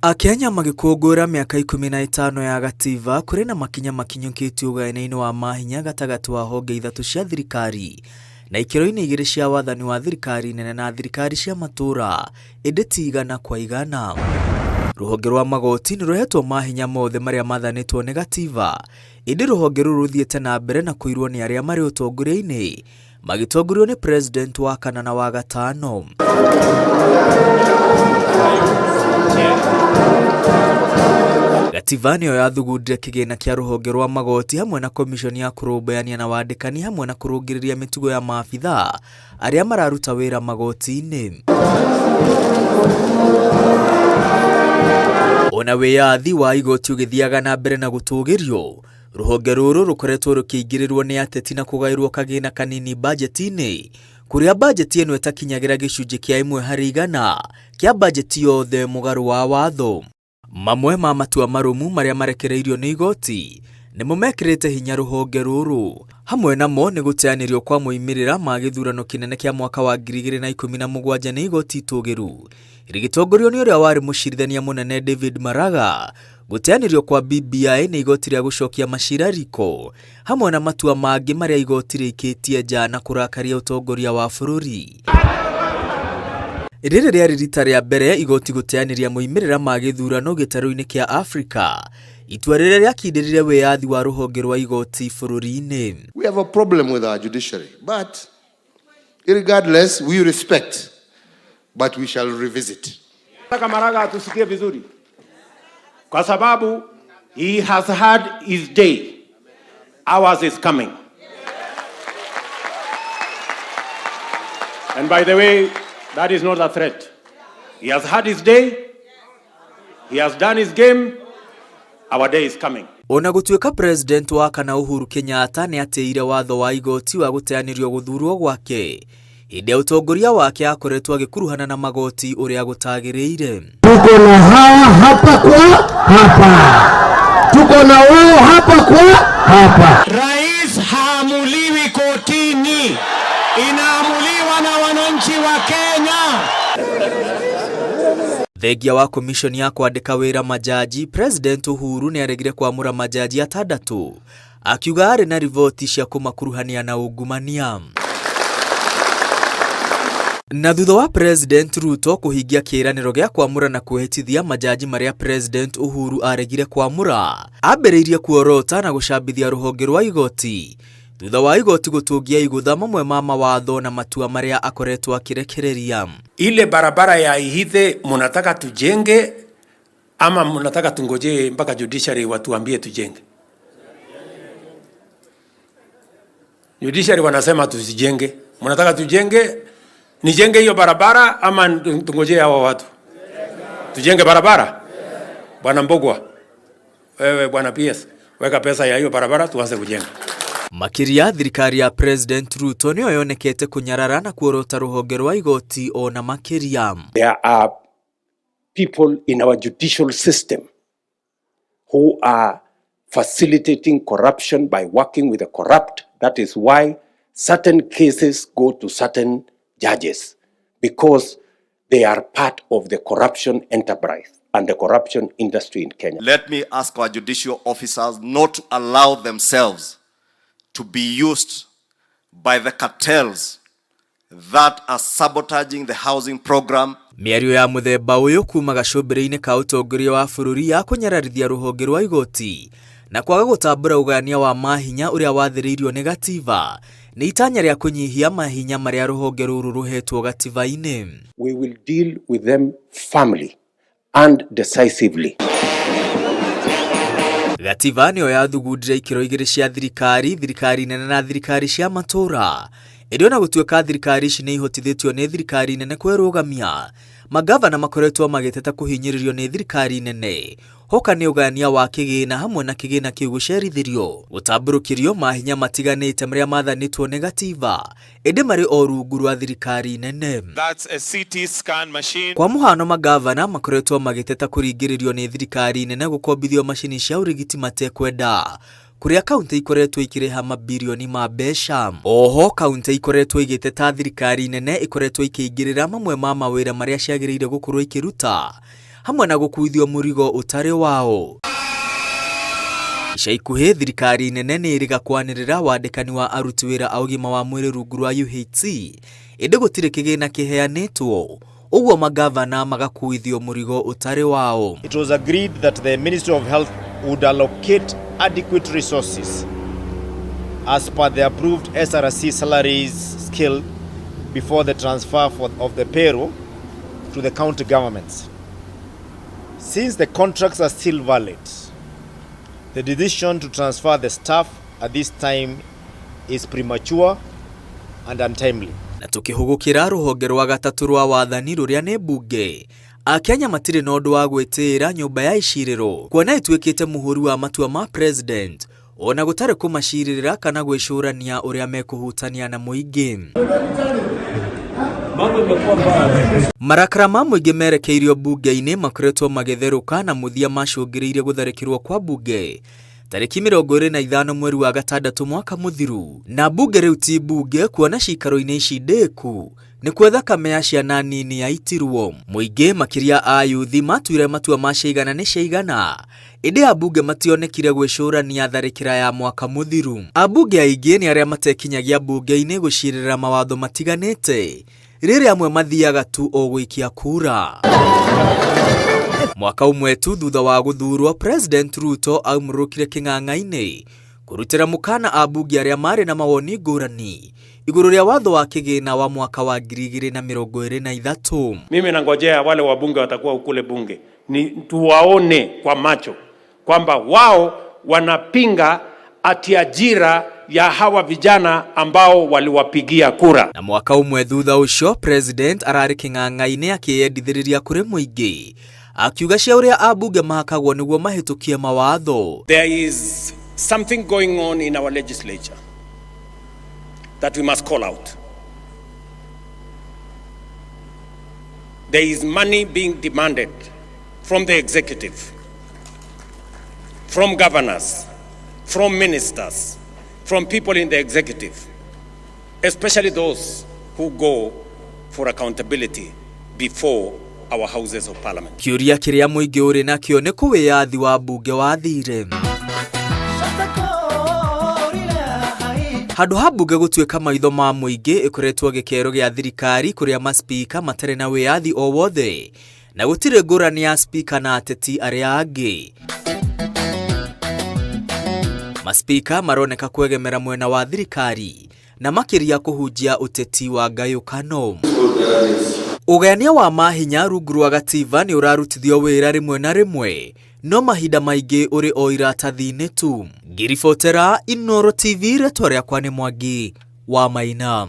Akenya magĩkũngũĩra mĩaka 15 ya gativa kũrĩ na makinya makinyũkĩtio ũgayania-inĩ wa mahinya gatagatĩ wa honge ithatũ cia thirikari na ikĩro-inĩ igĩrĩ cia wathani wa thirikari nene na thirikari cia matũũra ĩndĩ ti igana kwa igana. Rũhonge rwa magoti nĩ rũhetwo mahinya mothe marĩa mathanĩtwo nĩ gativa ĩndĩ rũhonge rũrũ rũthiĩte na mbere na kũirwo nĩ arĩa marĩ ũtongoria-inĩ magĩtongorio nĩ president wa kana na wa gatano. Gativa nĩyo yathugundire kĩgĩna kĩa rũhonge rwa magoti hamwe na komishoni ya kũrũmbũyania na wandĩkani hamwe na kũrũngĩrĩria mĩtugo ya maabitha arĩa mararuta wĩra magoti-inĩ. Ona wĩyathi wa igoti ũgĩthiaga na mbere na gũtũgĩrio, rũhonge rũrũ rũkoretwo rũkĩingĩrĩrwo nĩ ateti na kũgaĩrwo kagĩna kanini bajeti-inĩ, kũrĩa bajeti ĩno ĩtakinyagĩra gĩcunjĩ kĩa 1% kĩa bajeti yothe mũgarũ wa watho. Mamwe ma matua marũmu marĩa marekereirio nĩ igoti nĩmo mekĩrĩte hinya rũhonge rũrũ. Hamwe namo nĩ gũteanĩrio kwa moimĩrĩra ma gĩthurano kĩnene kĩa mwaka wa 2017 nĩ igoti itũgĩru rĩgĩtongorio nĩ ũrĩa warĩ mũcirithania mũnene David Maraga, gũteanĩrio kwa BBI nĩ igoti rĩa gũcokia macira riko, hamwe na matua mangĩ marĩa igoti rĩikĩtie nja na kũrakaria ũtongoria wa bũrũri. Rĩrĩ rĩarĩ rita rĩa mbere igoti gũteanĩria moimĩrĩra ma gĩthurano gĩtarũ-inĩ kĩa Africa, itua rĩrĩa rĩakindĩrire wĩyathi wa rũhonge rwa igoti bũrũri-inĩ. We have a problem with our judiciary, but regardless we respect, but we shall revisit. Maraga atusikie vizuri kwa sababu he has had his day, ours is coming. And by the way, that is not a threat. He has had his day, he has done his game, our day is coming. Ona gũtuĩka president wa kana Uhuru Kenyatta nĩ atĩire watho wa igoti wa gũteanĩrio gũthurwo gwake, hĩndĩ ya ũtongoria wake akoretwo agĩkuruhana na magoti ũrĩa gũtagĩrĩire. Tuko na hawa hapa kwa hapa, tuko na wao hapa kwa hapa. Rais haamuliwi kotini, inaamuliwa na wananchi wa Kenya. Thengia wa komishoni ya kwandĩka wĩra majaji, President Uhuru nĩ aregire kwamũra majaji 6, akiuga arĩ na riboti cia kũmakuruhania na ungumania. Na thutha wa President Ruto kũhingia kĩĩranĩro gĩa kwamũra na kwĩhĩtithia majaji marĩa President Uhuru aregire kwamũra, ambĩrĩirie kuorota na gũcambithia rũhonge rwa igoti thutha wa igoti gũtũngia igũtha mamwe ma mawatho na matua marĩa akoretwo akĩrekereria. Ile barabara ya hihi mnataka tujenge ama mnataka tungoje mpaka judiciary watuambie tujenge? Judiciary wanasema tusijenge. Mnataka tujenge? Nijenge hiyo barabara ama tungoje hawa watu? Tujenge barabara? Bwana Mbogwa, wewe bwana PS, weka pesa ya hiyo barabara tuanze kujenga. Makiria thirikari ya President Ruto nĩyo yonekete kũnyarara na kuorota rũhonge rwa igoti ona makiria. There are people in our judicial system who are facilitating corruption by working with the corrupt. That is why certain cases go to certain judges, because they are part of the corruption enterprise and the corruption industry in Kenya. Let me ask our judicial officers not to allow themselves to be used by the cartels that are sabotaging the housing program. Mĩario ya mũthemba ũyũ kuma gacũmbĩrĩ-inĩ ka ũtongoria wa bũrũri ya kũnyararithia rũhonge rwa igoti na kwaga gũtambũra ũgayania wa mahinya ũrĩa wathĩrĩirio nĩ gativa nĩ itanya rĩa kũnyihia mahinya marĩa rũhonge rũrũ rũhetwo gativa-inĩ. We will deal with them firmly and decisively. Gativa nĩyo yathugundire ikĩro igĩrĩ cia thirikari nene na thirikari cia matũũra, ĩrĩ ona gũtuĩka thirikari ici nĩ ihotithĩtio nĩ thirikari nene kwĩrũgamia, magavana makoretwo magĩteta kũhinyĩrĩrio nĩ thirikari nene, hoka nĩ ũgayania wa kĩgĩna hamwe na kĩgĩna kĩu gũcerithĩrio, gũtambũrũkĩrio mahinya matiganĩte marĩa mathanĩtwo nĩ gativa ĩndĩ marĩ o rungu rwa thirikari nene. That's a CT scan machine. Kwa mũhano magavana makoretwo magĩteta kũringĩrĩrio nĩ thirikari nene gũkombithio macini cia ũrigiti matekwenda, kũrĩa kaunti ikoretwo ikĩrĩha mabilioni ma mbeca. Oho kaunti ikoretwo igĩteta thirikari nene ikoretwo ikĩingĩrĩra mamwe ma mawĩra marĩa ciagĩrĩire gũkorwo ikĩruta, hamwe na gũkuithio mũrigo ũtarĩ wao. Ica ikuhĩ thirikari nene nĩ ĩrĩga kwanĩrĩra wandĩkani wa aruti wĩra a ũgima wa mwĩrĩ rungu rwa UHC, ĩndĩ gũtirĩ kĩgĩna kĩheanĩtwo, ũguo magavana magakuithio mũrigo ũtarĩ wao. It was agreed that the Ministry of Health would allocate adequate resources as per the approved SRC salaries scale before the transfer of the payroll to the county governments. Since the contracts are still valid, the decision to transfer the staff at this time is premature and untimely. Na tukihugukira ruhonge rwa gatatu rwa wathani ruria ne bunge, Akenya matire na ũndũ wa gwĩtĩĩra nyũmba ya icirĩro kuona ĩtuĩkĩte mũhũri wa matua ma president, ona gũtarĩ kũmacirĩrĩra kana gwĩcũrania ũrĩa mekũhutania na mũingĩ. Marakara ma mũingĩ merekeirio bunge-inĩ makoretwo magĩtherũka na mũthia macũngĩrĩirie gũtharĩkĩrwo kwa bunge tarĩki 25 mweri wa gatandatũ mwaka mũthiru, na bunge rĩu ti bunge kuona cikaro-inĩ ici ndĩku nĩ kuo thakame ya ciana nini yaitirwo. Mũingĩ makĩria a yuthi matuire matua ma ciigana nĩ ciigana, ĩndĩ abunge mationekire gwĩcũrania tharĩkĩra ya mwaka mũthiru. Abunge aingĩ nĩ arĩa matekinyagia bunge-inĩ gũcirĩrĩra mawatho matiganĩte, rĩrĩa amwe mathiaga tu o gũikia kura. Mwaka ũmwe tu thutha wa gũthurwo, President Ruto aumũrũkire kĩng'ang'a-inĩ kũrutĩra mũkana abunge arĩa marĩ na mawoni ngũrani igũrũ rĩa watho wa kĩgĩna wa mwaka wa 2023. Mimi nangojea wale wabunge watakuwa ukule bunge ni tuwaone kwa macho kwamba wao wanapinga ati ajira ya hawa vijana ambao waliwapigia kura. Na mwaka ũmwe thutha ũcio, President ararĩ kĩng'ang'a-inĩ akĩyendithĩrĩria kũrĩ mũingĩ, akiuga cia ũrĩa abunge mahakagwo nĩguo mahĩtũkie mawatho. There is something going on in our legislature that we must call out. There is money being demanded from the executive, from governors, from ministers, from people in the executive, especially those who go for accountability before our houses of parliament. Kĩũria kĩrĩa mũingĩ ũrĩ nakĩo nĩ kũwĩyathi wa bunge wathire. Handũ ha bunge gũtuĩka maitho ma mũingĩ, ĩkoretwo gĩkero gĩa thirikari kũrĩa maspika matarĩ na wĩyathi o wothe, na gũtirĩ ngũrani ya spika na ateti arĩa angĩ. Maspika maroneka kwegemera mwena wa thirikari na makĩria kũhunjia ũteti wa ngayũkano. Ũgayania wa mahinya rungu rwa gatiba nĩ ũrarutithio wĩra rĩmwe na rĩmwe, no mahinda maingĩ ũrĩ o iratathi-inĩ tu. Ngiribotera Inooro TV, rĩtwa rĩakwa nĩ Mwangi wa Maina.